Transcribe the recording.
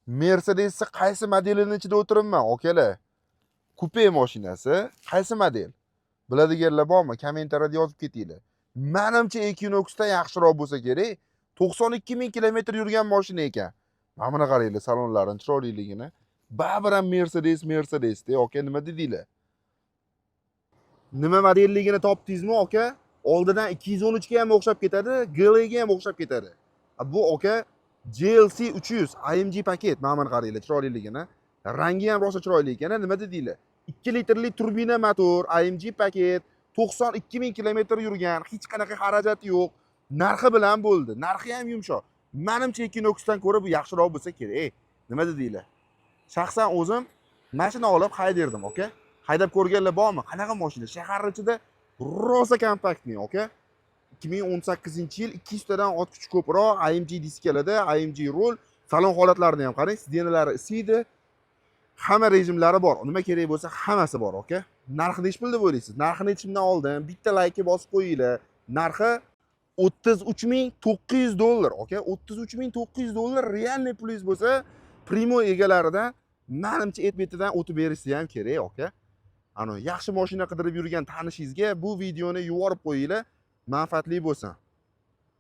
Mercedes'ni qaysi modelini ichida o'tiribman, okalar? Kupe mashinasi, qaysi model? Biladiganlar bormi? Kommentariyada yozib ketinglar. Menimcha Equinox'dan yaxshiroq bo'lsa kerak. 92 ming kilometr yurgan mashina ekan. Mana buni qaranglar, salonlarini chiroyliligini. Baribir ham Mercedesda, aka, nima dedinglar? Nima modelligini topdingizmi, aka? Oldidan 213 ga ham o'xshab ketadi, GL ga ham o'xshab ketadi. Bu aka GLC 300 AMG paket. Mana buni qaranglar, chiroyliligini. Rangi ham rosa chiroyli ekan. Nima dedinglar? 2 litrli turbina motor, AMG paket, 92 ming kilometr yurgan, hech qanaqa xarajati yo'q. Narxi bilan bo'ldi. Narxi ham yumshoq. Menimcha Equinox'dan ko'ra bu yaxshiroq bo'lsa kerak. Nima dedinglar? Shaxsan o'zim mashina olib haydardim, aka. Haydab ko'rganlar bormi? Qanaqa mashina? Shahar ichida rosa kompaktniy, aka. 2018-yil 200 tadan ortiq ko'proq AMG diskalada, AMG rul, salon holatlarini ham qarang, sidenalari isiydi. Hamma rejimlari bor. Nima kerak bo'lsa hammasi bor, aka. Narxi nech pul deb o'ylaysiz? Narxini aytishimdan oldin bitta like bosib qo'yinglar. Narxi $33,900, aka. $33,900 realniy pulingiz bo'lsa, Primo egalaridan menimcha et-betidan o'tib berishsa ham kerak, aka. Yaxshi mashina qidirib yurgan tanishingizga bu videoni yuborib qo'yinglar. Manfaatli bo'lsin.